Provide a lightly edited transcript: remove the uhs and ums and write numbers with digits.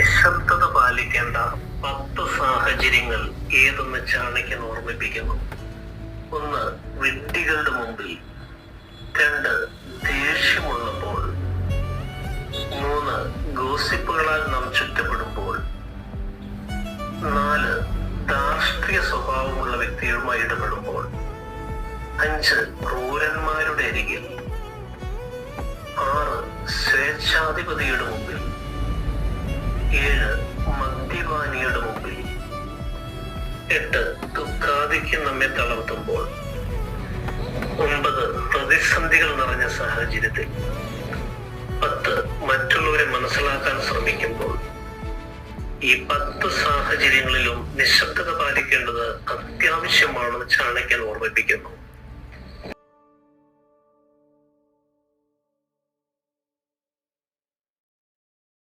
നിശബ്ദത പാലിക്കേണ്ട 10 സാഹചര്യങ്ങൾ ഏതെന്ന് ചാണക്യൻ ഓർമ്മിപ്പിക്കുന്നു. 1. വിഡ്ഢികളുടെ മുമ്പിൽ. 2. ദേഷ്യമുള്ളപ്പോൾ. 3. ഗോസിപ്പുകളാൽ നാം ചുറ്റപ്പെടുമ്പോൾ. 4. ധാർഷ്ട്രീയ സ്വഭാവമുള്ള വ്യക്തികളുമായി ഇടപെടുമ്പോൾ. 5. ക്രൂരന്മാരുടെ അരികിൽ. 6. സ്വേച്ഛാധിപതിയുടെ മുമ്പിൽ. 7. മദ്യപാനിയുടെ മുമ്പിൽ. 8. ദുഃഖാധിക്യം നമ്മെ തളർത്തുമ്പോൾ. 9. പ്രതിസന്ധികൾ നിറഞ്ഞ സാഹചര്യത്തിൽ. 10. മറ്റുള്ളവരെ മനസ്സിലാക്കാൻ ശ്രമിക്കുമ്പോൾ. ഈ 10 സാഹചര്യങ്ങളിലും നിശബ്ദത പാലിക്കേണ്ടത് അത്യാവശ്യമാണെന്ന് ചാണക്യൻ ഓർമ്മിപ്പിക്കുന്നു.